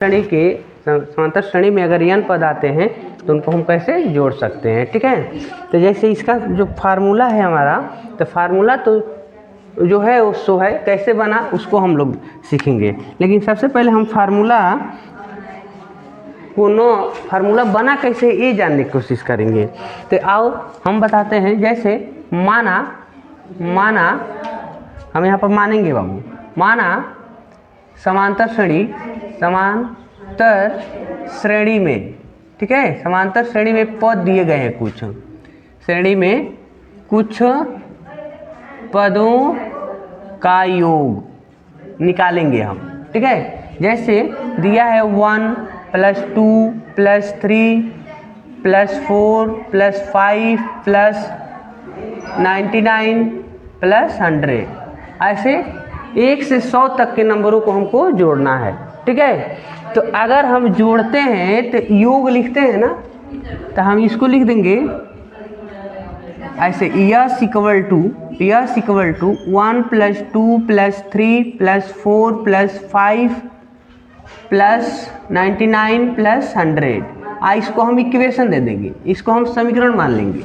श्रेणी के समांतर श्रेणी में अगर n पद आते हैं तो उनको हम कैसे जोड़ सकते हैं। ठीक है, तो जैसे इसका जो फार्मूला है हमारा, तो फार्मूला तो जो है वो है कैसे बना उसको हम लोग सीखेंगे। लेकिन सबसे पहले हम फार्मूला बना कैसे ये जानने की कोशिश करेंगे। तो आओ हम बताते हैं। जैसे माना हम यहाँ पर मानेंगे बाबू, माना समांतर श्रेणी में, ठीक है, समांतर श्रेणी में पद दिए गए हैं, कुछ श्रेणी में कुछ पदों का योग निकालेंगे हम। ठीक है, जैसे दिया है 1 + 2 + 3 + 4 + 5 + 99 + 100, ऐसे 1 से 100 तक के नंबरों को हमको जोड़ना है। ठीक है, तो अगर हम जोड़ते हैं तो योग लिखते हैं ना, तो हम इसको लिख देंगे ऐसे यस इक्वल टू 1 + 2 + 3 + 4 + 5 + 99 + 100। इसको हम इक्वेशन दे देंगे, इसको हम समीकरण मान लेंगे।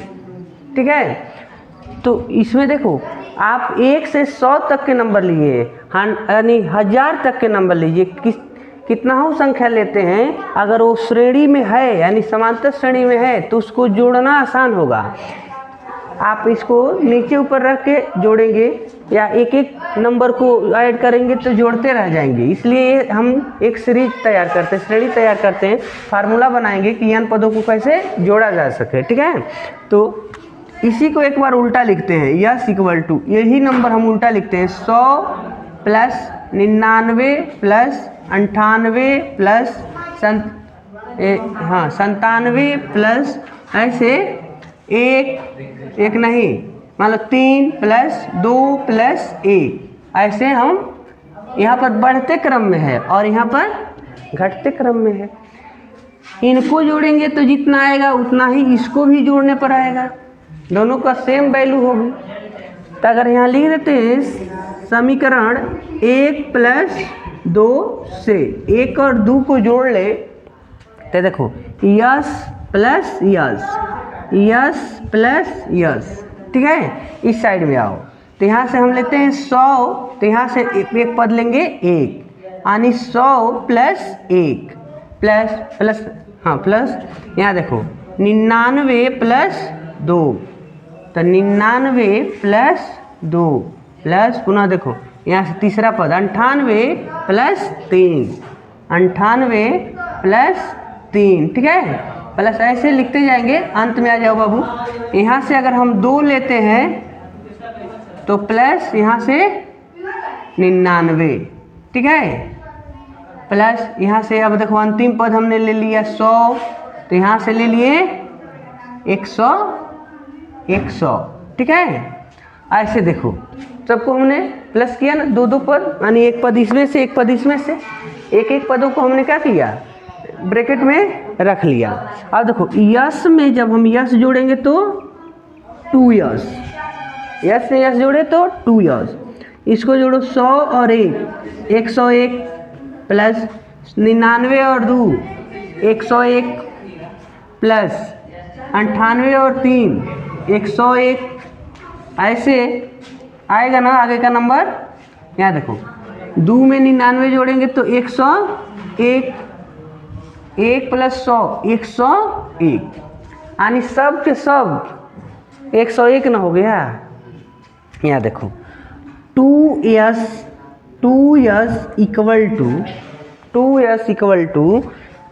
ठीक है, तो इसमें देखो आप 1 से 100 तक के नंबर लिए, यानी 1000 तक के नंबर लीजिए, कितना हो संख्या लेते हैं, अगर वो श्रेणी में है यानी समांतर श्रेणी में है तो उसको जोड़ना आसान होगा। आप इसको नीचे ऊपर रख के जोड़ेंगे या एक एक नंबर को ऐड करेंगे तो जोड़ते रह जाएंगे। इसलिए हम एक सीरीज तैयार करते हैं, श्रेणी तैयार करते हैं, फार्मूला बनाएंगे कि n पदों को कैसे जोड़ा जा सके। ठीक है, तो इसी को एक बार उल्टा लिखते हैं, यस इक्वल टू, यही नंबर हम उल्टा लिखते हैं 100 + 99 + 98 + 97 प्लस ऐसे एक नहीं, मतलब 3 + 2 + 1, ऐसे हम यहाँ पर बढ़ते क्रम में है और यहाँ पर घटते क्रम में है। इनको जोड़ेंगे तो जितना आएगा उतना ही इसको भी जोड़ने पर आएगा, दोनों का सेम वैल्यू होगी। तो अगर यहाँ लिख देते हैं समीकरण 1 + 2 से 1 और 2 को जोड़ ले, तो देखो यस प्लस यस। ठीक है, इस साइड में आओ, तो यहाँ से हम लेते हैं 100, तो यहाँ से एक पद लेंगे 1, यानी 100 + 1 प्लस यहाँ देखो 99 + 2, तो 99 + 2 प्लस पुनः देखो यहाँ से तीसरा पद 98 + 3, 98 + 3। ठीक है, प्लस ऐसे लिखते जाएंगे, अंत में आ जाओ बाबू। यहाँ से अगर हम 2 लेते हैं तो प्लस यहाँ से 99। ठीक है, प्लस यहाँ से अब देखो अंतिम पद हमने ले लिया 100, तो यहाँ से ले लिए 100। ठीक है, ऐसे देखो सबको हमने प्लस किया ना, 2 पद, यानी एक पद इसमें से एक पद इसमें से, एक पदों को हमने क्या किया, ब्रैकेट में रख लिया। अब देखो यस में जब हम यस जोड़ेंगे तो 2 यस, यस से यस जोड़े तो 2 यस, इसको जोड़ो 100 और 1, 101 प्लस 99 और 2, 101 प्लस 98 और 3, 101, ऐसे आएगा ना आगे का नंबर। यहाँ देखो 2 में 99 जोड़ेंगे तो 101, 1 + 100 101, यानी सब के सब 101 ना हो गया। यहाँ देखो 2s इक्वल टू, तो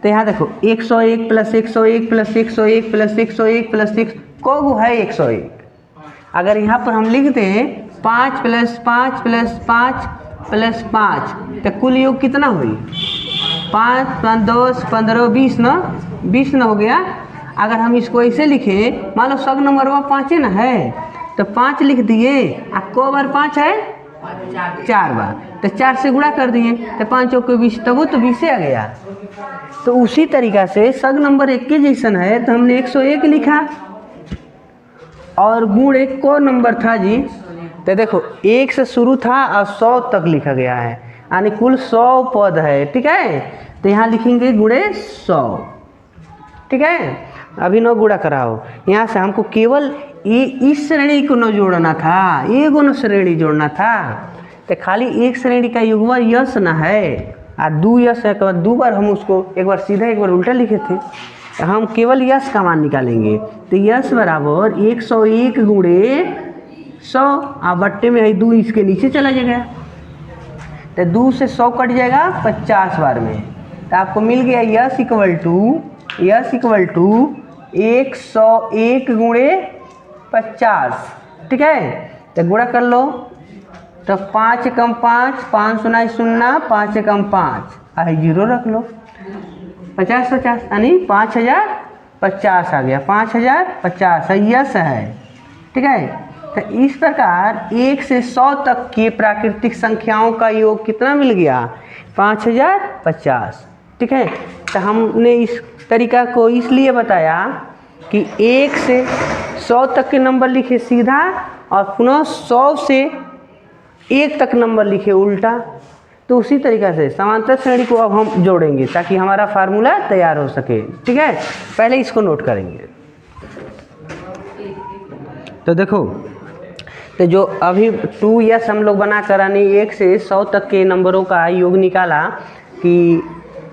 यहाँ देखो 101 + 101 + 101 + 101 + 1 को है 101। अगर यहाँ पर हम लिख दें 5 + 5 + 5 + 5, तो कुल योग कितना हुई, 5 + 10 15 20 ना, 20 ना हो गया। अगर हम इसको ऐसे लिखें, मान लो सब नंबर वो 5 ना है, तो 5 लिख दिए, को बार 5 है 4 बार, तो 4 से गुणा कर दिए, तो 5 × 20, तब वो तो 20 आ गया। तो उसी तरीक़ा से सग नंबर एक के जैसन है, तो हमने 101 लिखा और गुण 1 को नंबर था जी, तो देखो 1 से शुरू था और 100 तक लिखा गया है, यानी कुल 100 पद है। ठीक है, तो यहाँ लिखेंगे गुणे 100, ठीक है। अभी 9 गुणा कराओ, यहाँ से हमको केवल ये इस श्रेणी को न जोड़ना था, एक न श्रेणी जोड़ना था, तो खाली एक श्रेणी का युग्म यश न है और 2 यश है, 2 बार हम उसको एक बार सीधा एक बार उल्टा लिखे थे, तो हम केवल यश का मान निकालेंगे। तो यश बराबर 101 गुणे 100, आप बट्टे में है 2 इसके नीचे चला जाएगा, तो 2 से 100 कट जाएगा 50 बार में, तो आपको मिल गया यश इक्वल टू 101 गुणे 50, ठीक है। तो गुणा कर लो, तो 5 कम 5, 5 सुना 0, 5 कम 5 है 0 रख लो, 50 यानी 5050 आ गया, 5050 यश है, ठीक है। तो इस प्रकार 1 से 100 तक के प्राकृतिक संख्याओं का योग कितना मिल गया, 5050, ठीक है। तो हमने इस तरीका को इसलिए बताया कि 1 से 100 तक के नंबर लिखे सीधा और पुनः 100 से 1 तक नंबर लिखे उल्टा। तो उसी तरीक़ा से समांतर श्रेणी को अब हम जोड़ेंगे ताकि हमारा फार्मूला तैयार हो सके, ठीक है। पहले इसको नोट करेंगे। तो देखो, तो जो अभी 2 यस हम लोग बना कर यानी 1 से 100 तक के नंबरों का योग निकाला कि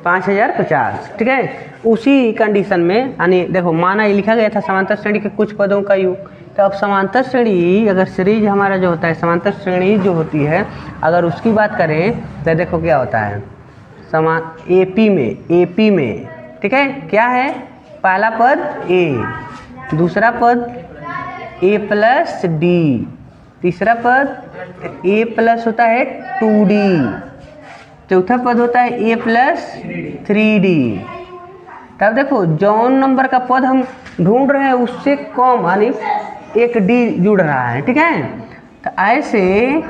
5050, ठीक है। उसी कंडीशन में यानी देखो माना ये लिखा गया था समांतर श्रेणी के कुछ पदों का योग, तो अब समांतर श्रेणी अगर सीरीज हमारा जो होता है समांतर श्रेणी जो होती है अगर उसकी बात करें तो देखो क्या होता है एपी में, ठीक है। क्या है, पहला पद ए, दूसरा पद ए प्लस डी, तीसरा पद ए प्लस होता है 2d, चौथा पद होता है ए प्लस 3d। तब देखो जौन नंबर का पद हम ढूंढ रहे हैं उससे कम यानी एक डी जुड़ रहा है, ठीक है। तो ऐसे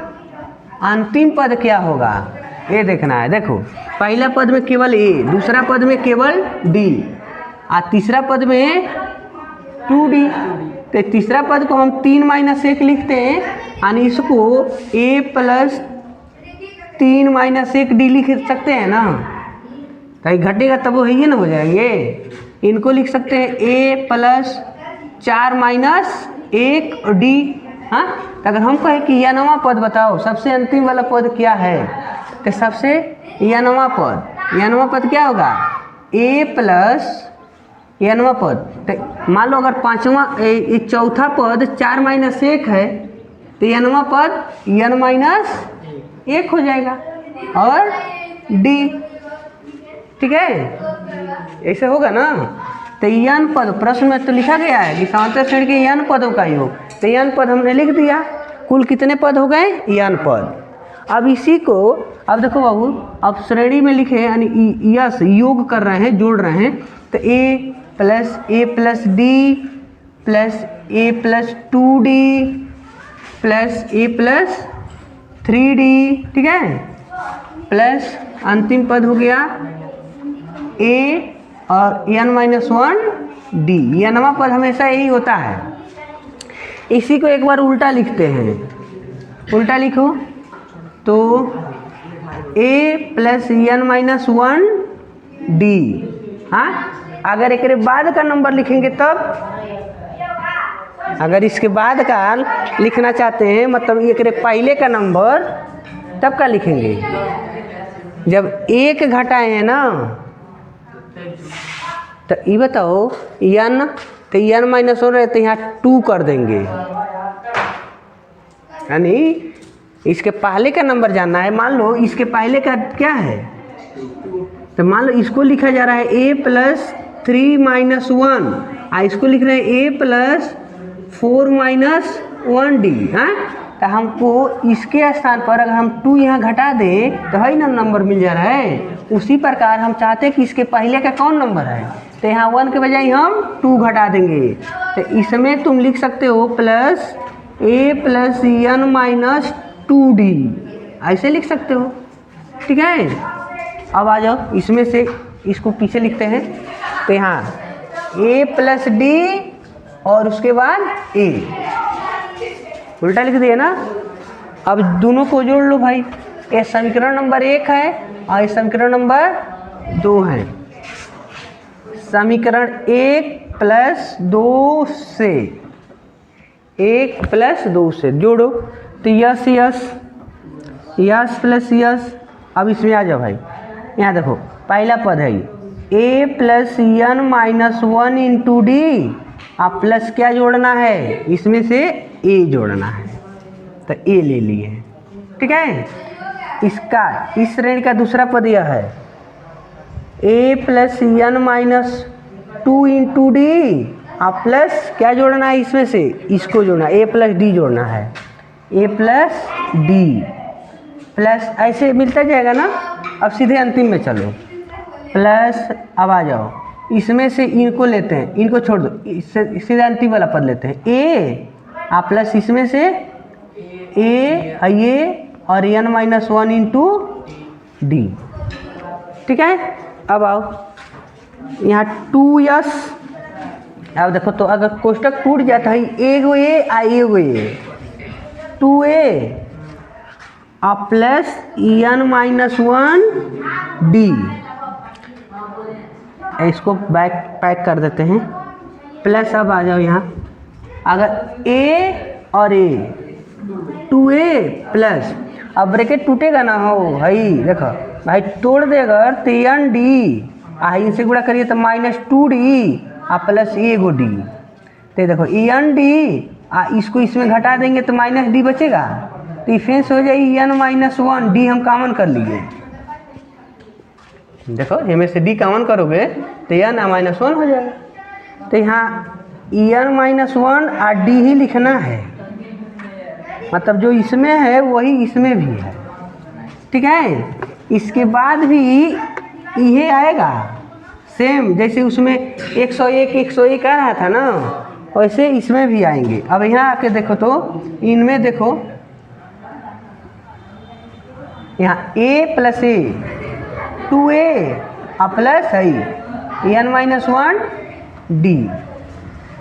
अंतिम पद क्या होगा ये देखना है। देखो पहला पद में केवल ए, दूसरा पद में केवल डी और तीसरा पद में 2d। तो तीसरा पद को हम 3 - 1 लिखते हैं यानी इसको a प्लस 3 - 1 d लिख सकते हैं ना, कहीं घटेगा तब वो ही ना हो जाएंगे। इनको लिख सकते हैं a प्लस 4 - 1 d। हाँ, तो अगर हम कहें कि यह नवा पद बताओ सबसे अंतिम वाला पद क्या है, तो सबसे यह नवा पद क्या होगा, a प्लस यह नवा पद। तो मान लो अगर पांचवा चौथा पद 4 - 1 है तो यह नवा पद n - 1 हो जाएगा और d, ठीक है। ऐसे होगा ना। तो n पद प्रश्न में तो लिखा गया है कि समांतर श्रेणी के n पदों का योग, तो n पद हमने लिख दिया। कुल कितने पद हो गए, n पद। अब इसी को अब देखो बाबू, अब श्रेणी में लिखे यानी यस योग कर रहे हैं, जोड़ रहे हैं, तो a plus D plus a plus 2d plus a plus 3d, ठीक है, प्लस अंतिम पद हो गया a और n - 1d। यह नवा पद हमेशा यही होता है। इसी को एक बार उल्टा लिखते हैं, उल्टा लिखो तो a प्लस n - 1d। हाँ, अगर एक बाद का नंबर लिखेंगे तब, अगर इसके बाद का लिखना चाहते हैं मतलब एक पहले का नंबर तब का लिखेंगे जब 1 घटाए हैं ना। तो ये बताओ n, तो n - 1 रहे तो यहाँ 2 कर देंगे, यानी इसके पहले का नंबर जानना है। मान लो इसके पहले का क्या है, तो मान लो इसको लिखा जा रहा है a प्लस 3 - 1 इसको लिख रहे हैं a प्लस 4 - 1d। हाँ, तो हमको इसके स्थान पर अगर हम 2 यहाँ घटा दें तो है ना नंबर मिल जा रहा है। उसी प्रकार हम चाहते हैं कि इसके पहले का कौन नंबर है, तो यहाँ 1 के बजाय हम 2 घटा देंगे। तो इसमें तुम लिख सकते हो plus a plus n - 2d, ऐसे लिख सकते हो, ठीक है। अब आ जाओ इसमें से इसको पीछे लिखते हैं, तो यहाँ a प्लस d और उसके बाद a उल्टा लिख दिया ना। अब दोनों को जोड़ लो भाई, ये समीकरण नंबर 1 है और ये समीकरण नंबर 2 हैं। समीकरण 1 प्लस 2 से 1 प्लस 2 से जोड़ो तो yes yes yes plus yes. अब इसमें आ जाओ भाई, यहाँ देखो पहला पद है A plus N minus 1 into D. आप प्लस क्या जोड़ना है, इसमें से ए जोड़ना है तो ए ले लिए, ठीक है। इसका इस श्रेणी का दूसरा पद यह है A plus N minus 2 into D. आप प्लस क्या जोड़ना है, इसमें से इसको जोड़ना, ए प्लस डी जोड़ना है, ए प्लस डी प्लस ऐसे मिलता जाएगा ना। अब सीधे अंतिम में चलो प्लस। अब आ जाओ इसमें से इनको लेते हैं, इनको छोड़ दो, सीधे अंतिम वाला पद लेते हैं ए। आप प्लस इसमें से ए ये और एन माइनस 1 इंटू डी, ठीक है। अब आओ यहाँ 2s। अब देखो तो अगर कोष्टक टूट जाता है एगो ए एगो ए 2a आप प्लस एन माइनस 1 डी। इसको बैक पैक कर देते हैं प्लस। अब आ जाओ यहाँ अगर ए और ए 2a प्लस, अब ब्रैकेट टूटेगा ना हो भाई, देखो भाई तोड़ देगा तो एन डी इनसे गुणा करिए तो माइनस 2d प्लस एगो डी। तो देखो एन डी इसको इसमें घटा देंगे तो माइनस डी बचेगा, तो डिफरेंस हो जाएगी एन माइनस 1 डी। हम कॉमन कर लिए, देखो इनमें से डी कॉमन करोगे तो एन माइनस 1 हो जाएगा। तो यहाँ एन माइनस 1 और डी ही लिखना है, मतलब जो इसमें है वही इसमें भी है, ठीक है। इसके बाद भी ये आएगा सेम, जैसे उसमें 101 आ रहा था ना, वैसे इसमें भी आएंगे। अब यहाँ आके देखो तो इनमें देखो यहाँ a plus A 2a plus है एन माइनस 1 डी,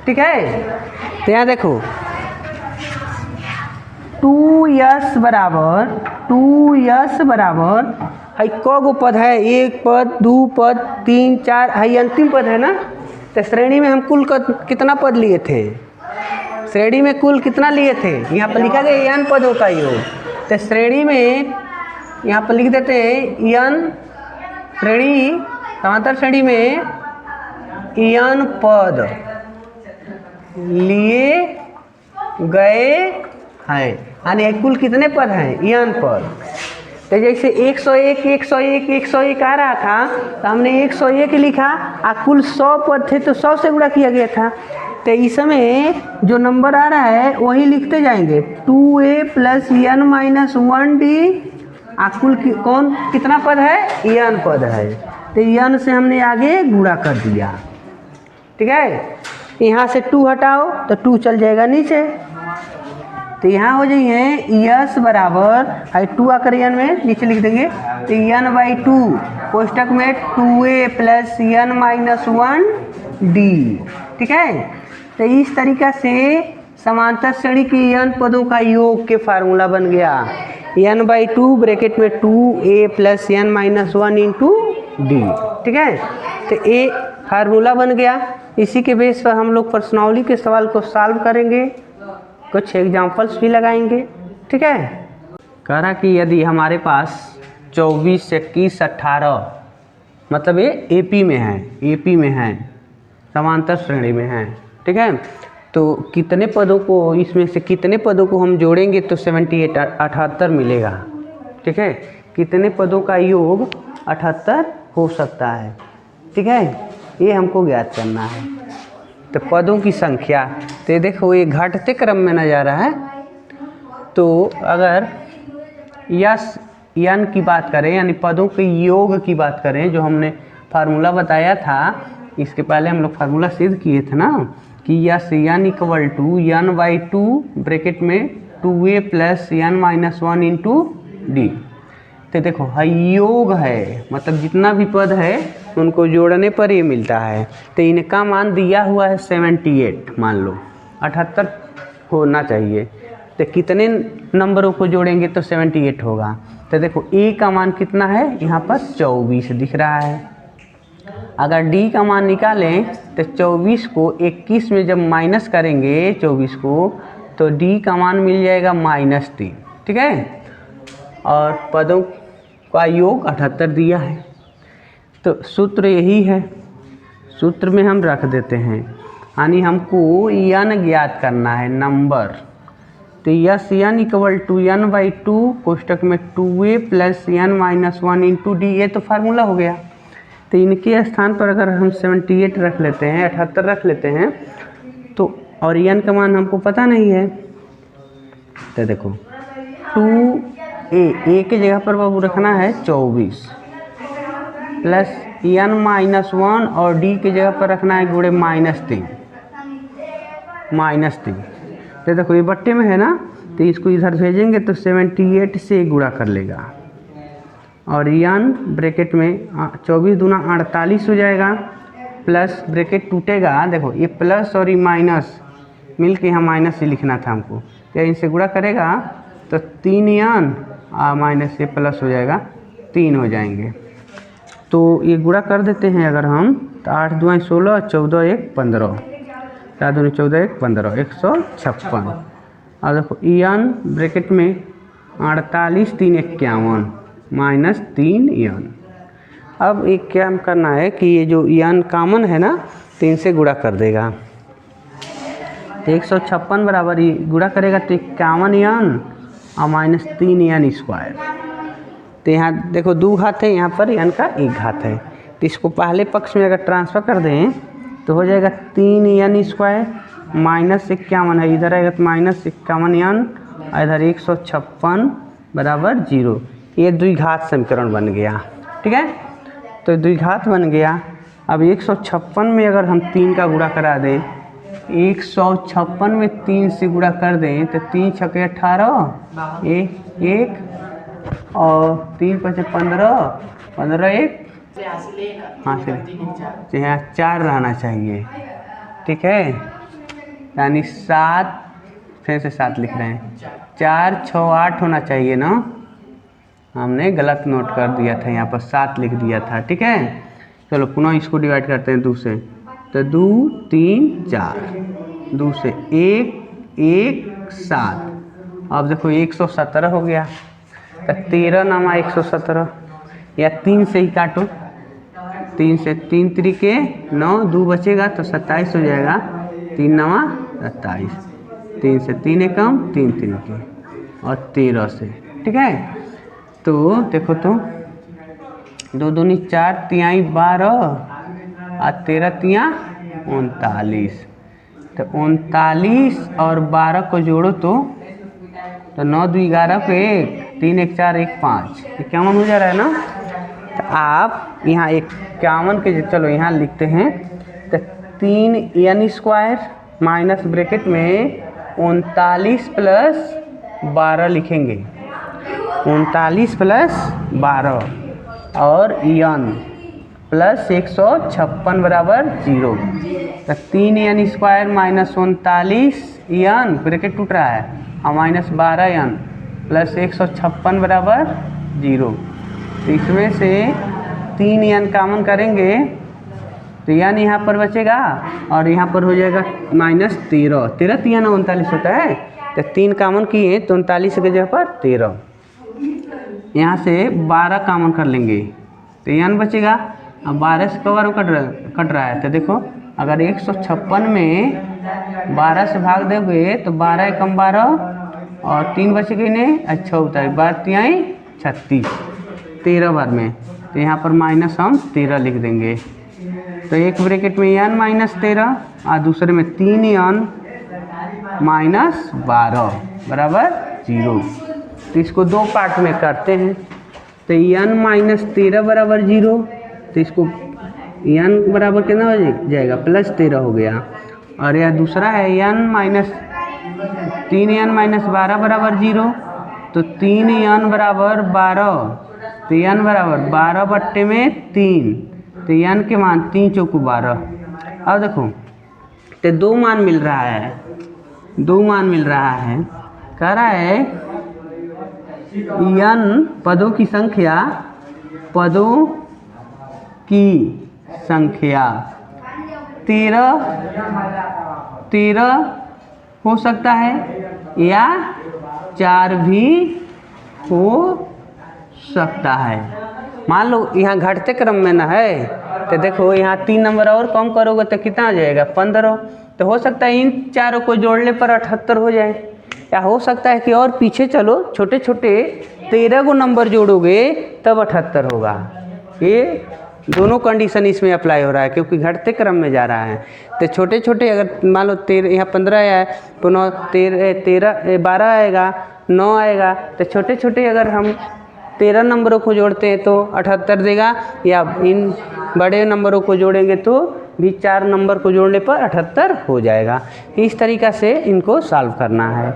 ठीक है। तो यहाँ देखो 2s बराबर है कगो पद है, 1 पद 2 पद 3 4 है अंतिम पद है ना। तो श्रेणी में हम कुल कितना पद लिए थे, श्रेणी में कुल कितना लिए थे, यहाँ पर लिखा गया n पदों का योग। तो श्रेणी में यहाँ पर लिख देते हैं n श्रेणी, समांतर श्रेणी में n पद लिए गए हैं, यानी कुल कितने पद हैं n पद। तो जैसे 101 आ रहा था तो हमने 101 लिखा और कुल 100 पद थे तो 100 से गुणा किया गया था। तो इसमें जो नंबर आ रहा है वही लिखते जाएंगे 2a plus N minus 1 D. कुल कौन कितना पद है, एन पद है, तो एन से हमने आगे गुणा कर दिया, ठीक है। यहाँ से 2 हटाओ तो 2 चल जाएगा नीचे, तो यहाँ हो जाइए यस बराबर है 2 आकर एन में नीचे लिख देंगे तो एन बाई 2 कोष्टक में 2a plus N minus 1 D, ठीक है। तो इस तरीका से समांतर श्रेणी की एन पदों का योग के फार्मूला बन गया एन बाई 2 ब्रैकेट में 2a plus N minus 1 into d, ठीक है। तो ए फार्मूला बन गया। इसी के बेस पर हम लोग प्रश्नावली के सवाल को सॉल्व करेंगे, कुछ एग्जाम्पल्स भी लगाएंगे, ठीक है। कह रहा कि यदि हमारे पास 24 21 18 मतलब ये एपी में है समांतर श्रेणी में है, ठीक है। तो कितने पदों को, इसमें से कितने पदों को हम जोड़ेंगे तो 78 मिलेगा, ठीक है। कितने पदों का योग 78 हो सकता है, ठीक है, ये हमको ज्ञात करना है। तो पदों की संख्या तो देखो ये घटते क्रम में नजर आ रहा है। तो अगर यस एन की बात करें यानी पदों के योग की बात करें, जो हमने फार्मूला बताया था, इसके पहले हम लोग फार्मूला सिद्ध किए थे ना कि S n equal to n by 2 bracket में 2a plus N minus 1 into d. तो देखो योग है, मतलब जितना भी पद है उनको जोड़ने पर ये मिलता है। तो इनका मान दिया हुआ है 78, मान लो 78 होना चाहिए। तो कितने नंबरों को जोड़ेंगे तो 78 होगा। तो देखो ए का मान कितना है यहाँ पर 24 दिख रहा है। अगर डी का मान निकालें तो 24 को 21 में जब माइनस करेंगे 24 को तो डी का मान मिल जाएगा -3। ठीक है, और पदों का योग 78 दिया है। तो सूत्र यही है, सूत्र में हम रख देते हैं, यानी हमको n ज्ञात करना है नंबर। तो S n equal to n/2 कोष्टक में 2a plus n-1 into D, ये तो फार्मूला हो गया। तो इनके स्थान पर अगर हम 78 रख लेते हैं, 78 रख लेते हैं तो, और n का मान हमको पता नहीं है, तो देखो 2a के जगह पर बाबू रखना है 24 प्लस n-1 और d के जगह पर रखना है गुणे -3। तो देखो ये बट्टे में है ना, तो इसको इधर भेजेंगे तो 78 से गुणा कर लेगा, और n ब्रैकेट में 24 दूना 48 हो जाएगा, प्लस ब्रैकेट टूटेगा। देखो ये प्लस और ये माइनस मिल के यहाँ माइनस ही लिखना था हमको, तो इनसे गुणा करेगा तो 3n माइनस ये प्लस हो जाएगा, 3 हो जाएंगे। तो ये गुणा कर देते हैं अगर हम, तो 8 दूना 16, 14 1 15, 4 दूनी 14 1 15, 156। और देखो n ब्रैकेट में 48 3 51 -3n। अब एक क्या हम करना है कि ये जो n कॉमन है ना, 3 से गुणा कर देगा, तो 156 बराबर ही गुणा करेगा तो 51n और -3n²। तो यहाँ देखो 2 घात है, यहाँ पर n का 1 घात है, तो इसको पहले पक्ष में अगर ट्रांसफ़र कर दें तो हो जाएगा 3n² -51 है, इधर आएगा तो -51n, और इधर 156 बराबर 0। ये द्विघात समीकरण बन गया। ठीक है, तो द्विघात बन गया। अब 156 में अगर हम 3 का गुणा करा दें, 156 में 3 से गुणा कर दें तो 3 छक्के 18 1 और 3 5 15 15 1 हाँ से यहाँ 4 रहना चाहिए। ठीक है, यानी 7, फिर से 7 लिख रहे हैं, 4 6 8 होना चाहिए ना, हमने गलत नोट कर दिया था, यहाँ पर 7 लिख दिया था। ठीक है, चलो पुनः इसको डिवाइड करते हैं 2 से, तो 2 3 4, 2 से 1 1 7। अब देखो 117 हो गया, तो 13 नामा 117, या 3 से ही काटो, 3 से 3 त्रिके 9, 2 बचेगा तो 27 हो जाएगा, 3 नामा 27, 3 से 3 एकम 3 त्रिके और 13 से। ठीक है, तो देखो तो 2 दूनी 4 तिहाई 12 और 13 तिया 39, तो 39 और 12 को जोड़ो तो 9 2 11 पे 1 3 1 4 1 5, 51 हो जा रहा है ना। तो आप यहाँ 51 के चलो यहाँ लिखते हैं, तो 3n² माइनस ब्रैकेट में 39 प्लस 12 लिखेंगे, 39 प्लस 12 और n प्लस 156 बराबर 0, तो 3n² माइनस 39 n ब्रैकेट टूट रहा है और -12n प्लस 156 बराबर 0। तो इसमें से 3n कॉमन करेंगे तो n यहाँ पर बचेगा और यहाँ पर हो जाएगा -13, 13 3 39 होता है, तो 3 कॉमन किए तो 39 की जगह पर 13, यहाँ से 12 कॉमन कर लेंगे तो n बचेगा। अब 12 से कवर कट रहा है, तो देखो अगर 156 में 12 से भाग दोगे तो 12 एकम 12 और 3 बच गए ने, अच्छा होता है 12 तिहाई 36, 13 बार में, तो यहाँ पर माइनस हम 13 लिख देंगे। तो एक ब्रैकेट में n -13 और दूसरे में 3n -12 बराबर 0। तो इसको 2 पार्ट में करते हैं, तो n -13 बराबर 0, तो इसको n बराबर कितना हो जाएगा +13 हो गया, और यह दूसरा है n 12 बराबर 0, तो 3n बराबर 12, तो n बराबर 12 बट्टे में 3, तो n के मान 3 चौकू 12। अब देखो तो 2 मान मिल रहा है, 2 मान मिल रहा है, कह रहा है n पदों की संख्या, पदों की संख्या 13 हो सकता है या 4 भी हो सकता है। मान लो यहाँ घटते क्रम में ना है, तो देखो यहाँ 3 नंबर और कम करोगे तो कितना आ जाएगा 15। तो हो सकता है इन चारों को जोड़ने पर 78 हो जाए, या हो सकता है कि और पीछे चलो, छोटे छोटे 13 को नंबर जोड़ोगे तब 78 होगा। ये दोनों कंडीशन इसमें अप्लाई हो रहा है क्योंकि घटते क्रम में जा रहा है। तो छोटे छोटे अगर मान लो 13 यहाँ 15 है, पुनः 12 आएगा, 9 आएगा, तो छोटे छोटे अगर हम 13 नंबरों को जोड़ते हैं तो 78 देगा, या इन बड़े नंबरों को जोड़ेंगे तो भी 4 नंबर को जोड़ने पर 78 हो जाएगा। इस तरीक़ा से इनको सॉल्व करना है।